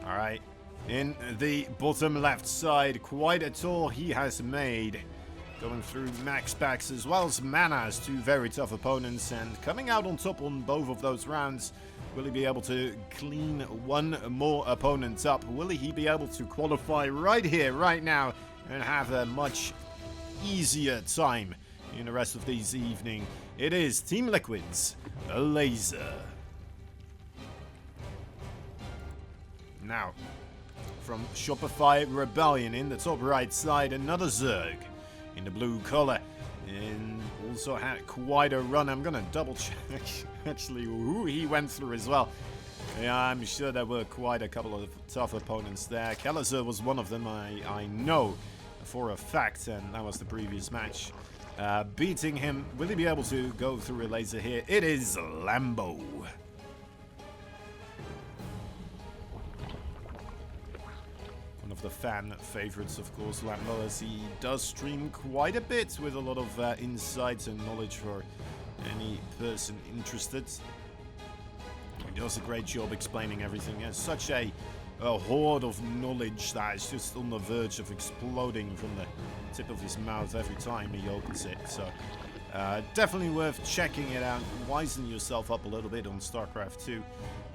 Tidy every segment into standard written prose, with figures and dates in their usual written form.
Alright, in the bottom left side, quite a tour he has made. Going through max packs as well as manas, two very tough opponents, and coming out on top on both of those rounds. Will he be able to clean one more opponent up? Will he be able to qualify right here, right now, and have a much easier time in the rest of this evening? It is Team Liquid's ELAZER. Now, from Shopify Rebellion in the top right side, another Zerg in the blue color. And also had quite a run. I'm gonna double check actually who he went through as well. Yeah, I'm sure there were quite a couple of tough opponents there. ELAZER was one of them, I know for a fact, and that was the previous match. Beating him, will he be able to go through ELAZER here? It is LAMBO. One of the fan favorites, of course, LAMBO, as he does stream quite a bit with a lot of insights and knowledge for any person interested. He does a great job explaining everything. He has such a hoard of knowledge that is just on the verge of exploding from the tip of his mouth every time he opens it. So definitely worth checking it out. Wisen yourself up a little bit on StarCraft 2.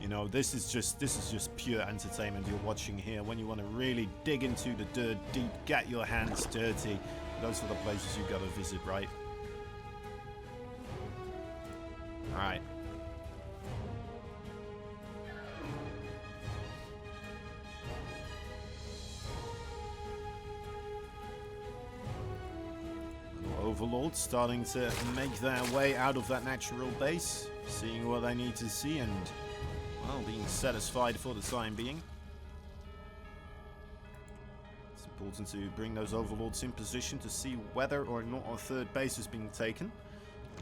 You know, this is just pure entertainment you're watching here. When you want to really dig into the dirt deep, get your hands dirty, those are the places you gotta visit, right? Alright. Overlords starting to make their way out of that natural base, seeing what they need to see, and well, being satisfied for the time being. It's important to bring those overlords in position to see whether or not our third base is being taken.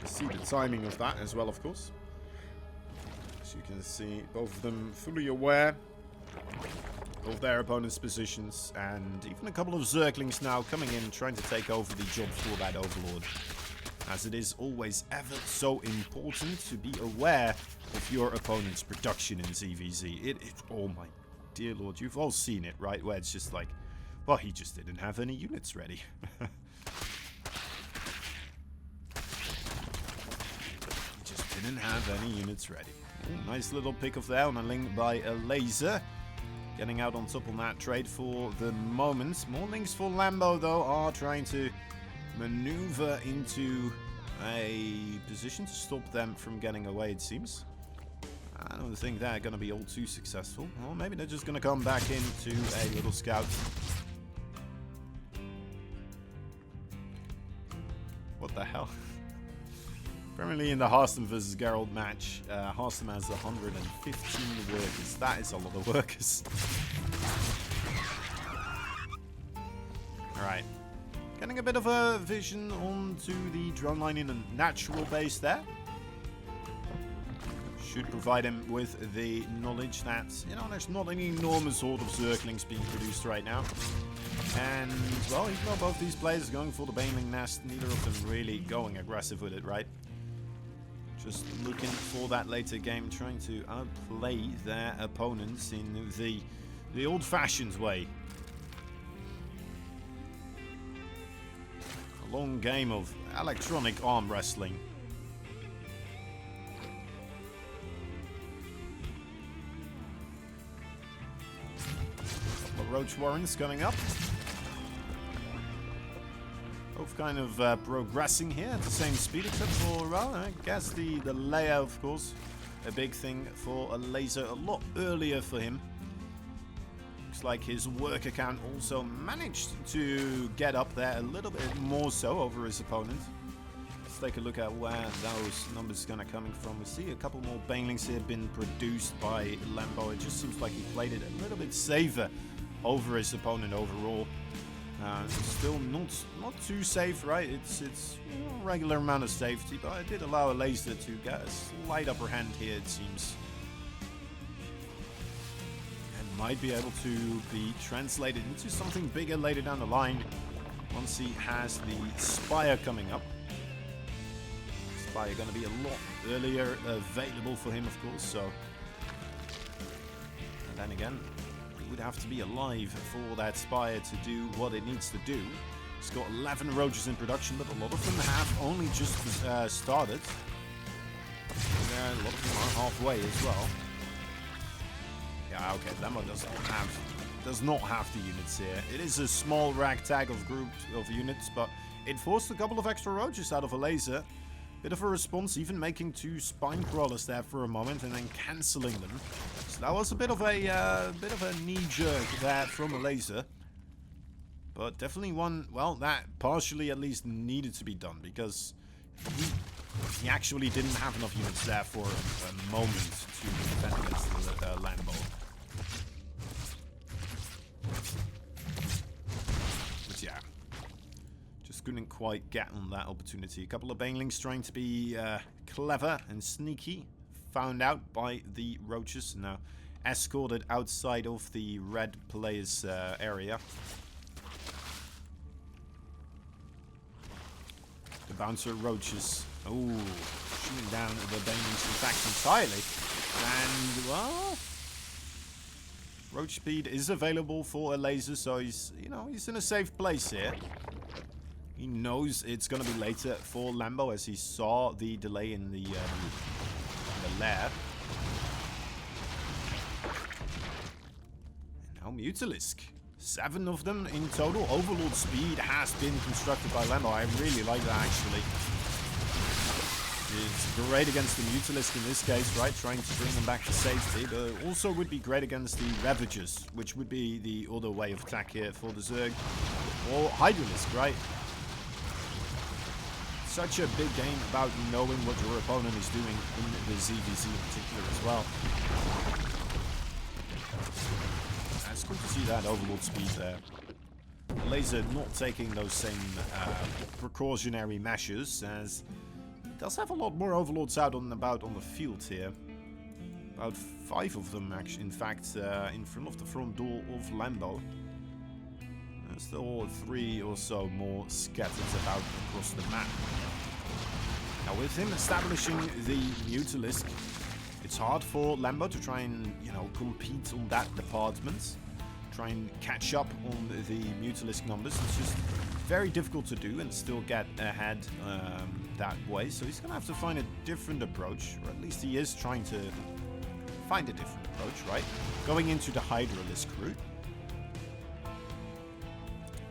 To see the timing of that as well, of course. As you can see, both of them fully aware of their opponent's positions, and even a couple of Zerglings now coming in trying to take over the job for that overlord. As it is always ever so important to be aware of your opponent's production in ZVZ. Oh my dear lord, you've all seen it, right? Where it's just like, well, he just didn't have any units ready. He just didn't have any units ready. Ooh, nice little pick off there on a link by ELAZER. Getting out on top on that trade for the moment. More links for LAMBO, though, are trying to maneuver into a position to stop them from getting away, it seems. I don't think they're going to be all too successful. Or maybe they're just going to come back into a little scout. What the hell? Apparently in the Harstam vs. Geralt match, Harstam has 115 workers. That is a lot of workers. Alright. Getting a bit of a vision onto the drone line in a natural base there. Should provide him with the knowledge that, you know, there's not an enormous horde of Zerglings being produced right now. And, well, even though both these players are going for the Baneling Nest, neither of them really going aggressive with it, right? Just looking for that later game, trying to outplay their opponents in the old-fashioned way. A long game of electronic arm wrestling. Couple of Roach Warrens coming up. Both kind of progressing here at the same speed, except for, well, I guess the layout, of course, a big thing for ELAZER, a lot earlier for him. Looks like his work account also managed to get up there a little bit more so over his opponent. Let's take a look at where those numbers are going to coming from. We see a couple more Banelings here been produced by LAMBO. It just seems like he played it a little bit safer over his opponent overall. Still not too safe, right? It's a regular amount of safety, but I did allow ELAZER to get a slight upper hand here, it seems. And might be able to be translated into something bigger later down the line once he has the Spire coming up. Spire going to be a lot earlier available for him, of course, so... And then again, would have to be alive for that Spire to do what it needs to do. It's got 11 roaches in production, but a lot of them have only just started. And a lot of them are halfway as well. Yeah, okay, LAMBO does not have the units here. It is a small ragtag of group of units, but it forced a couple of extra roaches out of ELAZER. Bit of a response, even making 2 spine crawlers there for a moment and then cancelling them. So that was a bit of a knee jerk there from ELAZER. But definitely one, well, that partially at least needed to be done, because he actually didn't have enough units there for a moment to defend against the LAMBO. But yeah, just couldn't quite get on that opportunity. A couple of banelings trying to be clever and sneaky, found out by the roaches, now escorted outside of the red players area. The bouncer roaches. Oh, shooting down the banelings in fact entirely. And, well, roach speed is available for ELAZER, so he's in a safe place here. He knows it's going to be later for LAMBO, as he saw the delay in the lair. And now Mutalisk. 7 of them in total. Overlord speed has been constructed by LAMBO. I really like that, actually. It's great against the Mutalisk in this case, right? Trying to bring them back to safety. But also would be great against the Ravagers, which would be the other way of attack here for the Zerg. Or Hydralisk, right? Such a big game about knowing what your opponent is doing in the ZVZ in particular as well. It's good to see that Overlord speed there. ELAZER not taking those same precautionary measures, as it does have a lot more Overlords out and about on the field here. About 5 of them, actually, in fact, in front of the front door of LAMBO. There's still 3 or so more scattered about across the map. Now, with him establishing the Mutalisk, it's hard for LAMBO to try and, compete on that department. Try and catch up on the Mutalisk numbers. It's just very difficult to do and still get ahead that way. So he's going to have to find a different approach, or at least he is trying to find a different approach, right? Going into the Hydralisk route.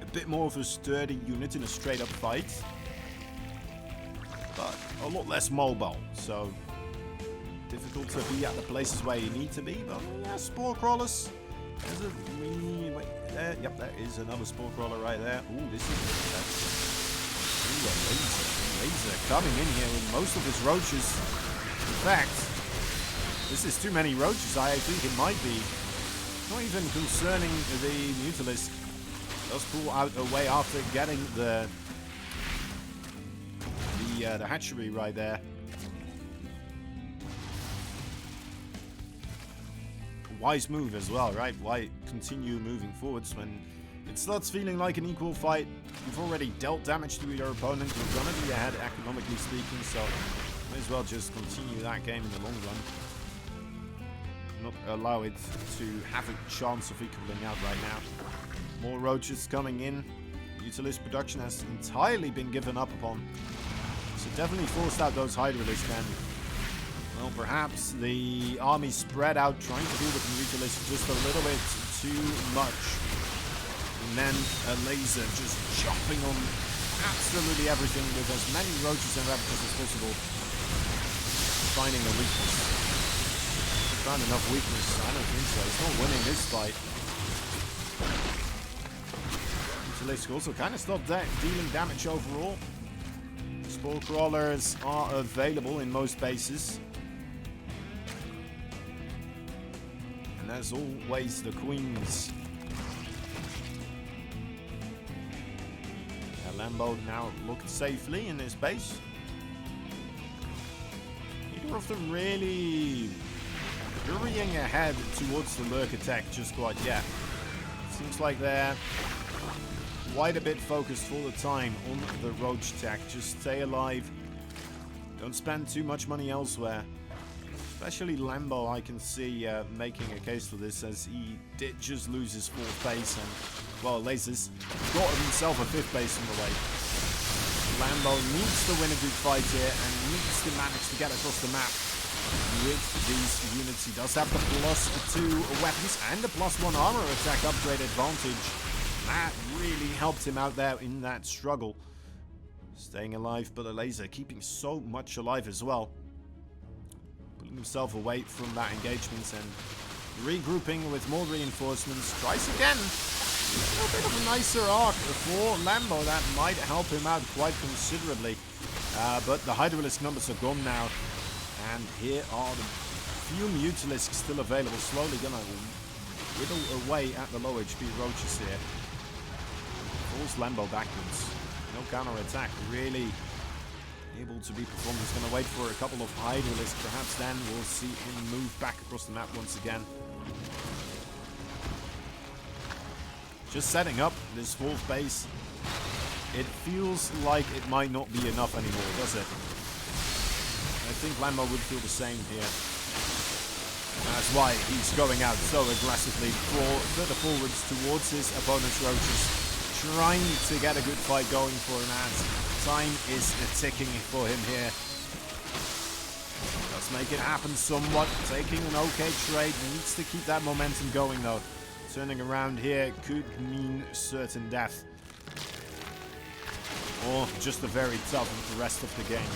A bit more of a sturdy unit in a straight up fight. But a lot less mobile, so difficult to be at the places where you need to be. But yeah, Spore Crawlers. There's a wait there. Yep, there is another Spore Crawler right there. Ooh, this is a LAZER coming in here with most of his roaches. In fact, this is too many roaches. I think it might be. Not even concerning the Mutalisk. Does pull out away after getting the hatchery right there. Wise move as well, right? Why continue moving forwards when it starts feeling like an equal fight? You've already dealt damage to your opponent. You're gonna be ahead economically speaking, so may as well just continue that game in the long run. Not allow it to have a chance of equaling out right now. More roaches coming in. Mutalisk production has entirely been given up upon. So definitely forced out those Hydralisk, and well, perhaps the army spread out trying to deal with the Mutalisk just a little bit too much. And then ELAZER just jumping on absolutely everything with as many roaches and Ravagers as possible. Finding a weakness. Found enough weakness? I don't think so. He's not winning this fight. Mutalisk also kind of stopped dealing damage overall. Spore Crawlers are available in most bases. And as always, the Queens. LAMBO now looked safely in his base. Neither of them really hurrying ahead towards the lurk attack just quite yet. Seems like they're quite a bit focused full the time on the roach attack. Just stay alive. Don't spend too much money elsewhere. Especially LAMBO, I can see making a case for this, as he did just lose his 4th base, and, well, LAZER's got himself a 5th base on the way. LAMBO needs to win a good fight here, and needs to manage to get across the map with these units. He does have the +2 weapons and the +1 armor attack upgrade advantage. That really helped him out there in that struggle. Staying alive, but ELAZER keeping so much alive as well. Pulling himself away from that engagement and regrouping with more reinforcements. Tries again. A little bit of a nicer arc for LAMBO. That might help him out quite considerably. But the Hydralisk numbers are gone now. And here are the few Mutalisks still available. Slowly gonna whittle away at the low HP roaches here. Pulls LAMBO backwards. No counter attack really able to be performed. He's going to wait for a couple of Hydralisks. Perhaps then we'll see him move back across the map once again. Just setting up this 4th base. It feels like it might not be enough anymore, does it? I think LAMBO would feel the same here. That's why he's going out so aggressively further forwards towards his opponent's roaches. Trying to get a good fight going for him, as time is ticking for him here. Does make it happen somewhat. Taking an okay trade. Needs to keep that momentum going though. Turning around here could mean certain death. Or just a very tough rest of the game.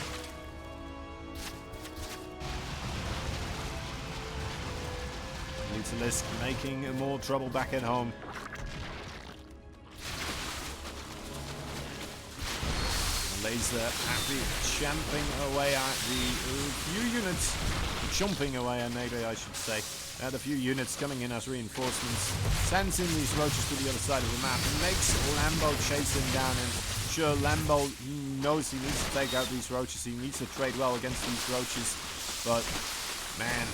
Mutalisk making more trouble back at home. LAZER happy champing away at the few units, jumping away, maybe I should say, at a few units coming in as reinforcements. Sends in these roaches to the other side of the map and makes LAMBO chase him down. And sure, LAMBO, he knows he needs to take out these roaches. He needs to trade well against these roaches. But, man,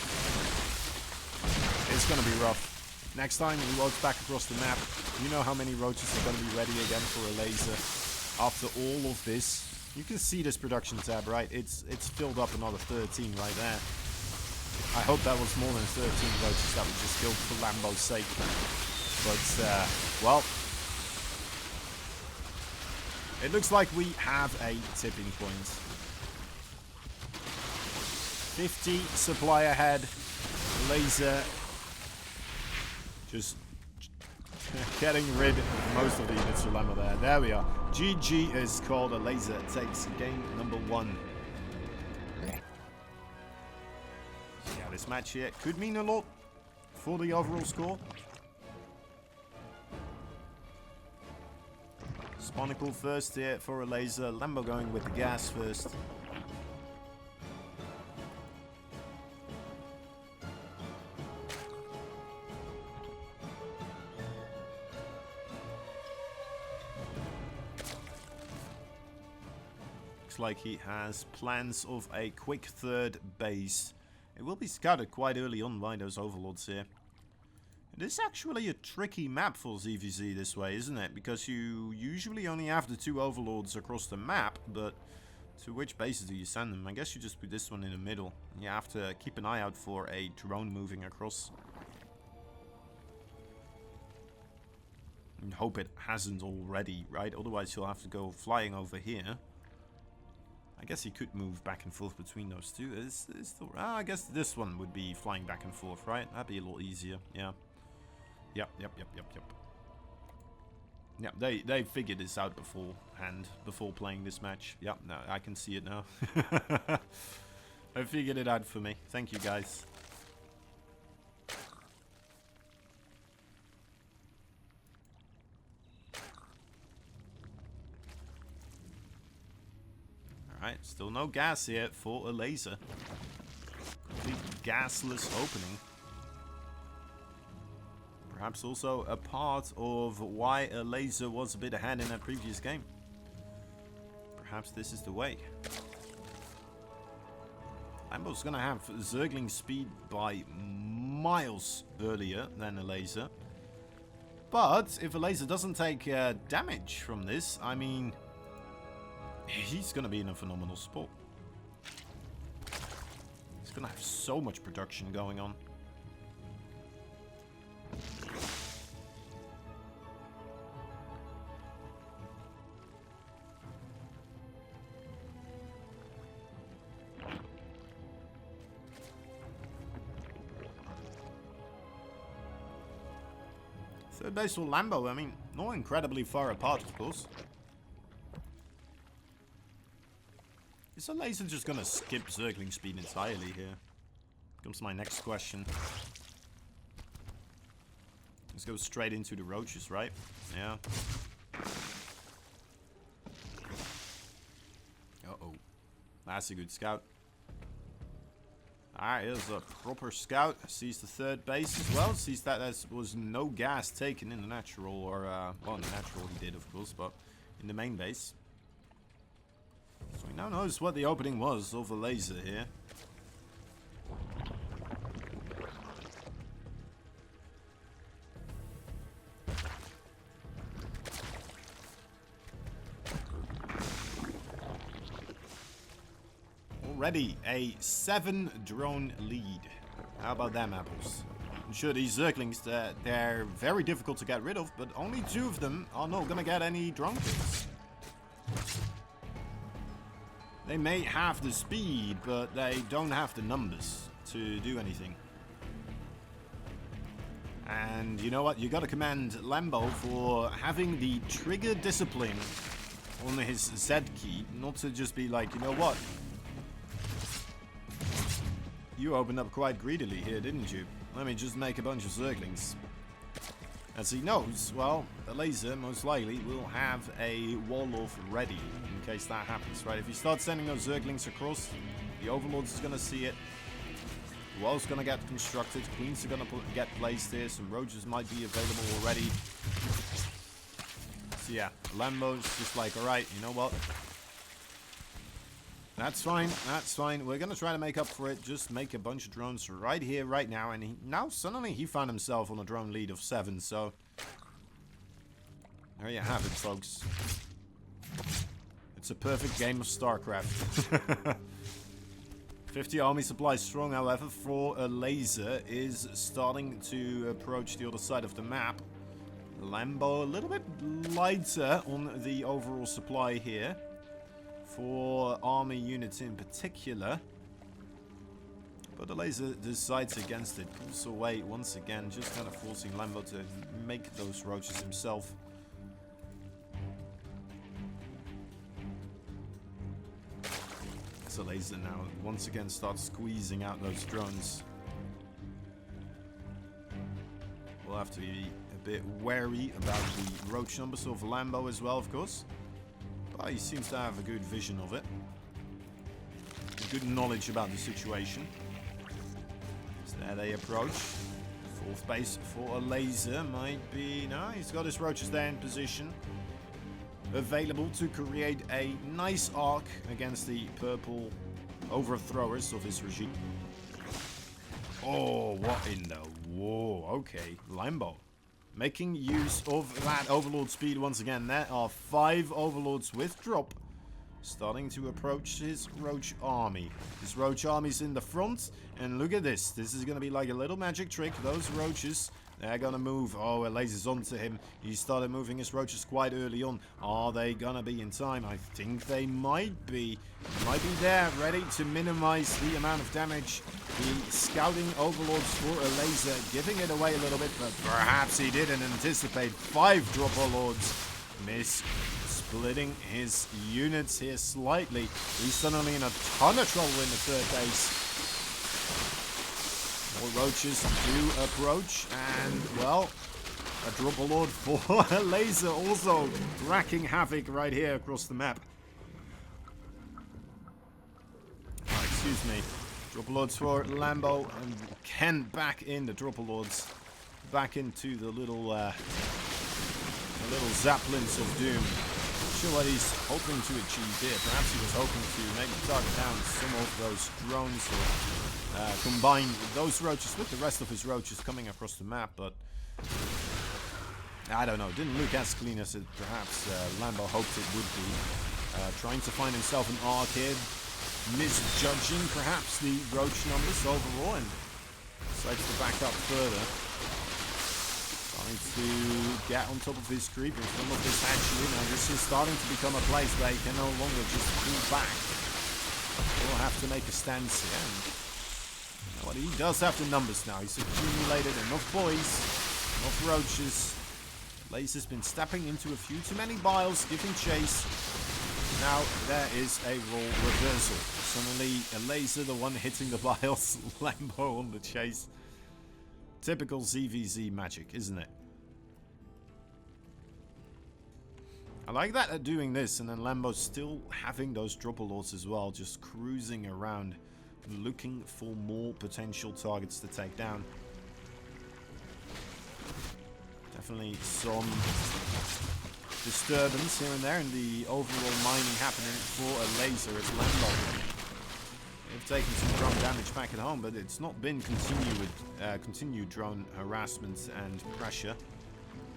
it's going to be rough. Next time he walks back across the map, you know how many roaches are going to be ready again for ELAZER. After all of this, you can see this production tab, right? It's filled up another 13 right there. I hope that was more than 13 roaches that were just killed for LAMBO's sake. But, well, it looks like we have a tipping point. 50 supply ahead. LAZER just getting rid of most of the units of LAMBO there. There we are. GG is called. ELAZER takes game number 1. Yeah, this match here could mean a lot for the overall score. Sponicle first here for ELAZER. LAMBO going with the gas first. Like he has plans of a quick 3rd base. It will be scouted quite early on by those overlords here. It is actually a tricky map for ZVZ this way, isn't it? Because you usually only have the 2 overlords across the map, but to which bases do you send them? I guess you just put this one in the middle. You have to keep an eye out for a drone moving across. And hope it hasn't already, right? Otherwise you'll have to go flying over here. I guess he could move back and forth between those two. I guess this one would be flying back and forth, right? That'd be a lot easier. Yeah. Yep. Yeah, they figured this out beforehand, before playing this match. Yep, no, I can see it now. They figured it out for me. Thank you, guys. Alright, still no gas here for ELAZER. Complete gasless opening. Perhaps also a part of why ELAZER was a bit ahead in that previous game. Perhaps this is the way. LAMBO's gonna have Zergling speed by miles earlier than ELAZER. But if ELAZER doesn't take damage from this, I mean, he's going to be in a phenomenal spot. He's Gonna have so much production going on. Third base for LAMBO, I mean, not incredibly far apart, of course. Is ELAZER just gonna skip circling speed entirely here? Comes my next question. Let's go straight into the roaches, right? Yeah. Uh-oh. That's a good scout. Alright, here's a proper scout. Sees the third base as well. Sees that there was no gas taken in the natural, or, well, in the natural he did, of course, but in the main base. So he now knows what the opening was of ELAZER here. Already a 7-drone lead. How about them apples? I'm sure these Zerglings, they're very difficult to get rid of, but only 2 of them are not gonna get any drone kills. They may have the speed, but they don't have the numbers to do anything. And you know what? You gotta commend LAMBO for having the trigger discipline on his Z key, not to just be like, you know what? You opened up quite greedily here, didn't you? Let me just make a bunch of Zerglings. As he knows, well, ELAZER most likely will have a wall-off ready in case that happens, right? If you start sending those Zerglings across, the Overlords is gonna see it. The wall's gonna get constructed, Queens are gonna get placed here, some Roaches might be available already. So yeah, LAMBO's just like, alright, you know what? That's fine, that's fine. We're gonna try to make up for it. Just make a bunch of drones right here, right now. And now suddenly he found himself on a drone lead of 7, so... there you have it, folks. It's a perfect game of StarCraft. 50 army supply strong, however, for ELAZER is starting to approach the other side of the map. LAMBO a little bit lighter on the overall supply here. For army units in particular. But ELAZER decides against it. Pulls away once again, just kind of forcing LAMBO to make those roaches himself. So ELAZER now once again starts squeezing out those drones. We'll have to be a bit wary about the roach numbers of LAMBO as well, of course. But he seems to have a good vision of it. A good knowledge about the situation. So there they approach. 4th base for ELAZER might be... no, he's got his roaches there in position. Available to create a nice arc against the purple overthrowers of his regime. Oh, what in the... whoa, okay. LAMBO. Making use of that Overlord speed once again. There are 5 Overlords with drop. Starting to approach his Roach army. His Roach army's in the front. And look at this. This is going to be like a little magic trick. Those Roaches, they're going to move. Oh, ELAZER's onto him. He started moving his Roaches quite early on. Are they going to be in time? I think they might be. Might be there, ready to minimize the amount of damage. The scouting Overlords for ELAZER, giving it away a little bit, but perhaps he didn't anticipate 5 drop Overlords. Miss splitting his units here slightly. He's suddenly in a ton of trouble in the 3rd base. More Roaches do approach, and, well, a drop Lord for ELAZER also wreaking havoc right here across the map. Oh, excuse me. Drop Lords for LAMBO, and Ken back in the Drop Lords, back into the little Zaplins of doom. Not sure what he's hoping to achieve here. Perhaps he was hoping to maybe target down some of those drones, or combine those Roaches with the rest of his Roaches coming across the map, but I don't know. Didn't look as clean as it perhaps LAMBO hoped it would be. Trying to find himself an arc here. misjudging perhaps the roach numbers overall and decides to back up further. Trying to get on top of his creep in front of this hatchery. Now this is starting to become a place where he can no longer just pull back. He'll have to make a stance here. And you know what, he does have the numbers now. He's accumulated enough boys, enough roaches. LAZER's been stepping into a few too many biles, giving chase. Now there is a role reversal. Suddenly ELAZER the one hitting the biles, LAMBO on the chase. Typical ZVZ magic, isn't it? I like that they're doing this, and then LAMBO's still having those drop alerts as well, just cruising around, looking for more potential targets to take down. Definitely some disturbance here and there in the overall mining happening for ELAZER as LAMBO. They've taken some drone damage back at home, but it's not been continued drone harassment and pressure.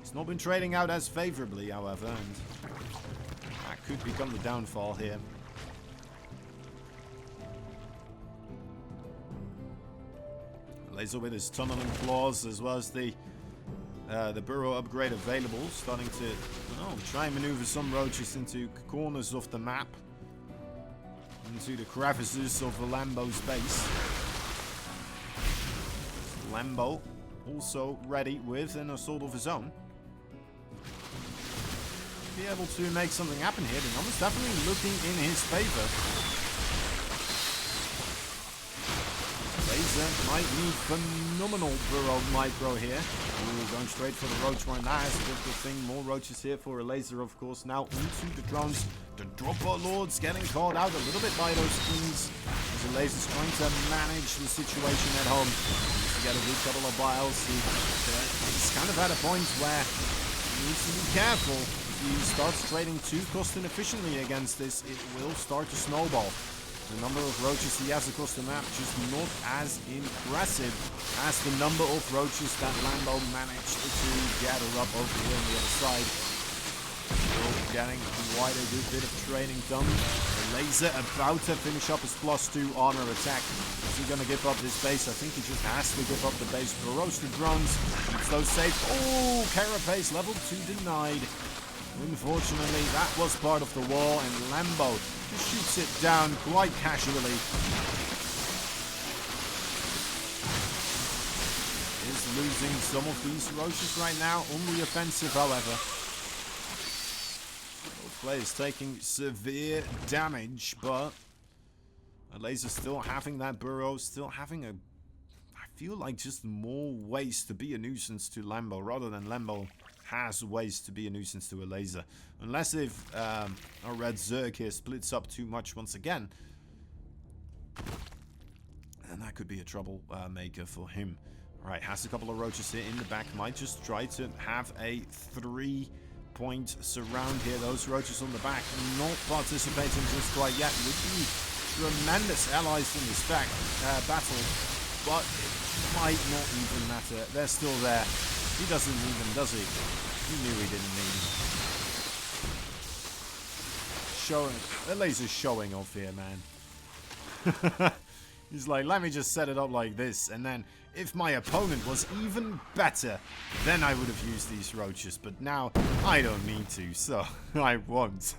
It's not been trading out as favorably, however, and that could become the downfall here. ELAZER with his tunneling claws as well as the burrow upgrade available, starting to try and maneuver some roaches into corners of the map, into the crevices of the LAMBO's base. LAMBO also ready with an assault of his own. Be able to make something happen here. The numbers definitely looking in his favor. LAZER might need phenomenal burrow micro here. Ooh, going straight for the roach right now. That's a good thing. More roaches here for ELAZER, of course. Now into the drones. The dropper lords getting caught out a little bit by those queens. As ELAZER's trying to manage the situation at home. To get a good couple of biles. He's kind of at a point where he needs to be careful. If he starts trading too cost inefficiently against this, it will start to snowball. The number of roaches he has across the map just not as impressive as the number of roaches that LAMBO managed to gather up over here on the other side. Still getting quite a good bit of training done. ELAZER about to finish up his +2 armor attack. Is he going to give up this base? I think he just has to give up the base. Burrows the drones. Keeps those safe. Oh, carapace level 2 denied. Unfortunately, that was part of the wall, and LAMBO just shoots it down quite casually. Is losing some of these roaches right now on the offensive, however. Both players taking severe damage, but ELAZER still having that burrow, still having a, I feel like, just more ways to be a nuisance to LAMBO rather than LAMBO has ways to be a nuisance to ELAZER. Unless if our red Zerg here splits up too much once again. And that could be a trouble maker for him. Alright, has a couple of roaches here in the back. Might just try to have a 3-point surround here. Those roaches on the back not participating just quite yet. Would be tremendous allies in this battle. But it might not even matter. They're still there. He doesn't need them, does he? He knew he didn't need them. ELAZER's showing off here, man. He's like, let me just set it up like this, and then if my opponent was even better, then I would have used these roaches. But now, I don't need to, so I won't.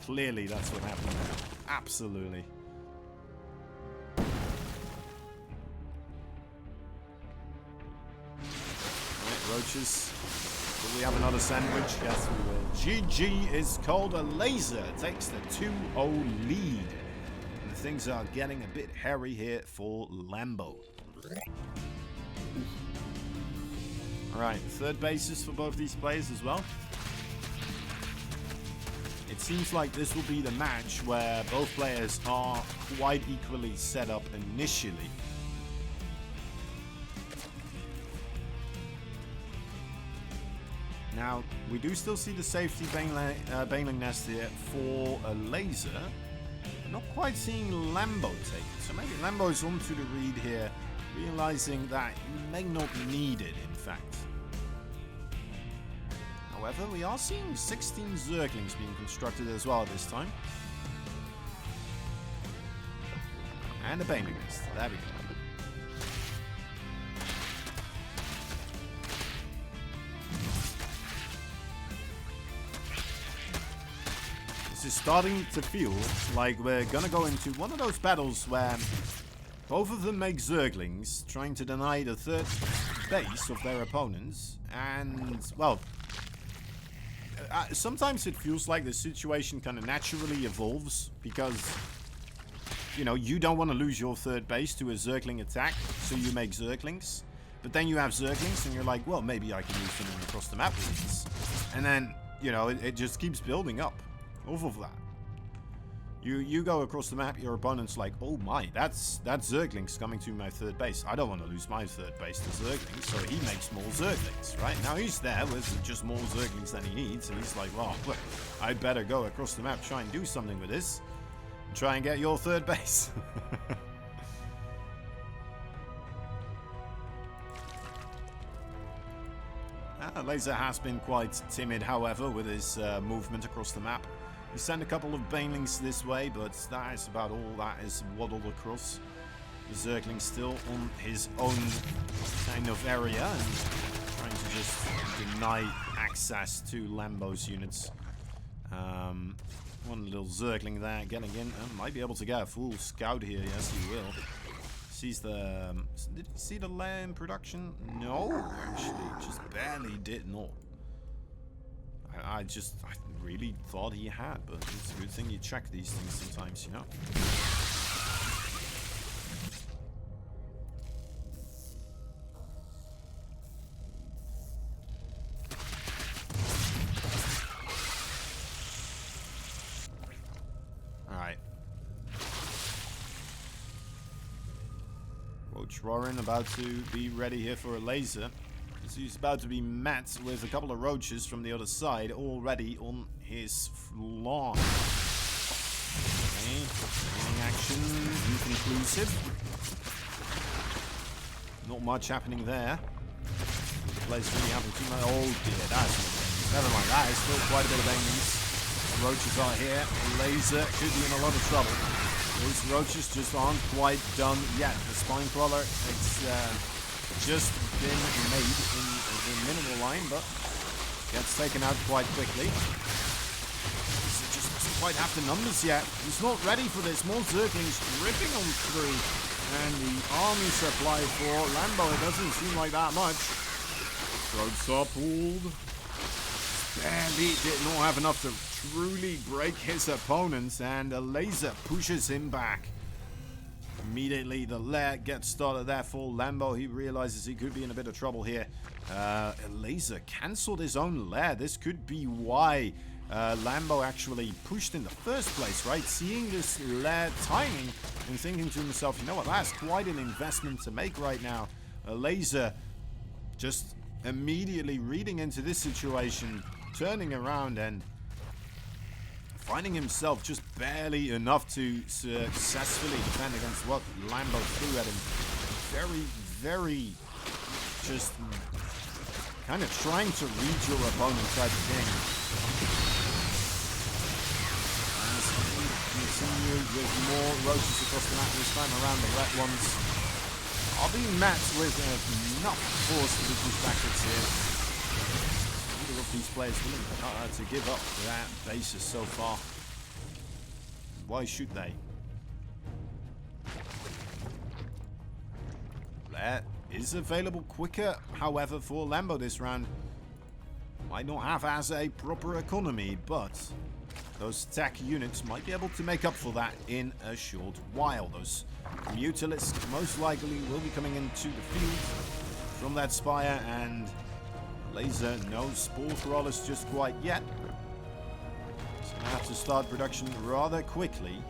Clearly, that's what happened there. Absolutely. Roaches. Will we have another sandwich? Yes, we will. GG is called. ELAZER takes the 2-0 lead. And things are getting a bit hairy here for LAMBO. Alright, third bases for both these players as well. It seems like this will be the match where both players are quite equally set up initially. Now, we do still see the safety baneling nest here for ELAZER. Not quite seeing LAMBO take it. So maybe LAMBO is onto the read here, realizing that he may not need it, in fact. However, we are seeing 16 Zerglings being constructed as well this time. And a Bailing Mist. There we go. This is starting to feel like we're gonna go into one of those battles where both of them make Zerglings, trying to deny the third base of their opponents. And, well, sometimes it feels like the situation kind of naturally evolves because, you know, you don't want to lose your third base to a Zergling attack, so you make Zerglings. But then you have Zerglings and you're like, well, maybe I can use them across the map with this. And then, you know, it just keeps building up off of that. You go across the map, your opponent's like, oh my, that's Zerglings coming to my third base. I don't want to lose my third base to Zerglings, so he makes more Zerglings, right? Now he's there with just more Zerglings than he needs, and he's like, well, look, I better go across the map, try and do something with this, and try and get your third base. Laser has been quite timid, however, with his movement across the map. He sent a couple of Banelings this way, but that is about all that is waddled across. The Zergling still on his own kind of area and trying to just deny access to Lambo's units. One little Zergling there getting in and might be able to get a full scout here. Yes, he will. Sees the... Did he see the LAM production? No, actually. Just barely did not. I really thought he had, but it's a good thing you check these things sometimes, you know? Alright. Roach Warren about to be ready here for a laser. He's about to be met with a couple of roaches from the other side already on his lawn. Okay, training action inconclusive. Not much happening there. The place really happened too much. Oh dear, that's never mind. That is still quite a bit of Banelings. Roaches are here. Laser could be in a lot of trouble. Those roaches just aren't quite done yet. The spine crawler, it's just been made in the minimal line, but gets taken out quite quickly. So just doesn't quite have the numbers yet. He's not ready for this. More Zerglings ripping on through. And the army supply for Lambo, it doesn't seem like that much. Throats are pulled. Barely did not have enough to truly break his opponents, and a laser pushes him back. Immediately the lair gets started there for Lambo. He realizes he could be in a bit of trouble here. A laser cancelled his own lair. This could be why Lambo actually pushed in the first place, right? Seeing this lair timing and thinking to himself, you know what, that's quite an investment to make right now. A laser just immediately reading into this situation, turning around and finding himself just barely enough to successfully defend against what Lambo threw at him. Very, very just kind of trying to read your opponent type of thing. As we continue with more roaches across the map, this time around the red ones are being met with enough force to be pushed backwards here. Neither of these players willing to give up their bases so far. Why should they? That is available quicker, however, for Lambo this round. Might not have as a proper economy, but those attack units might be able to make up for that in a short while. Those Mutalisks most likely will be coming into the field from that spire, and laser, no spore crawlers just quite yet. So I have to start production rather quickly.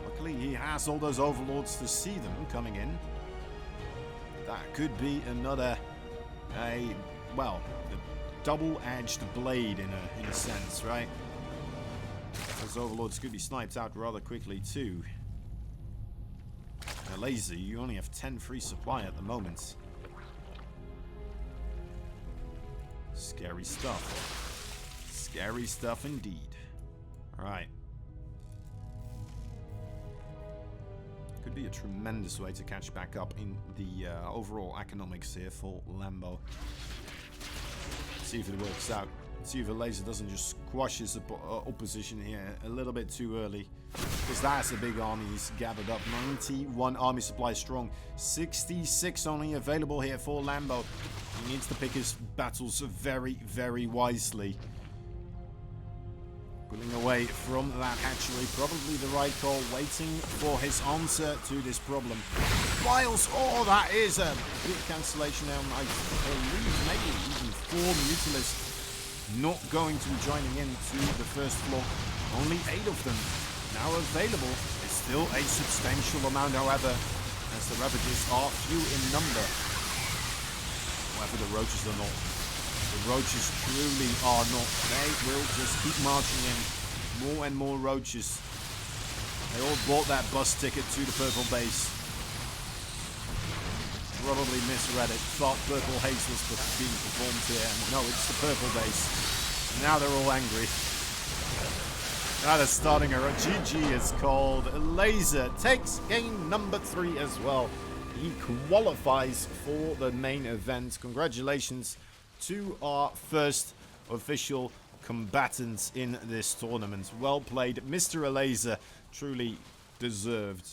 Luckily he has all those overlords to see them coming in. That could be another, well, a double-edged blade in a sense, right? Those overlords could be sniped out rather quickly too. Now, laser, you only have 10 free supply at the moment. Scary stuff. Scary stuff indeed. Alright. Could be a tremendous way to catch back up in the overall economics here for Lambo. See if it works out. See if ELAZER doesn't just squash his opposition here a little bit too early. Because that's a big army he's gathered up. 91 army supply strong. 66 only available here for Lambo. He needs to pick his battles very, very wisely. Pulling away from that hatchery. Probably the right call. Waiting for his answer to this problem. Whilst, oh, that is a big cancellation now. I believe maybe even 4 Mutalisks not going to be joining in to the first floor. Only 8 of them now available. It's still a substantial amount, however, as the Ravages are few in number. However, the Roaches are not. The Roaches truly are not. They will just keep marching in. More and more Roaches. They all bought that bus ticket to the purple base. Probably misread it. Thought Purple Haze was being performed here. No, it's the purple base. Now they're all angry. That is starting a GG is called. ELAZER takes game number 3 as well. He qualifies for the main event. Congratulations to our first official combatants in this tournament. Well played, Mr. ELAZER. Truly deserved.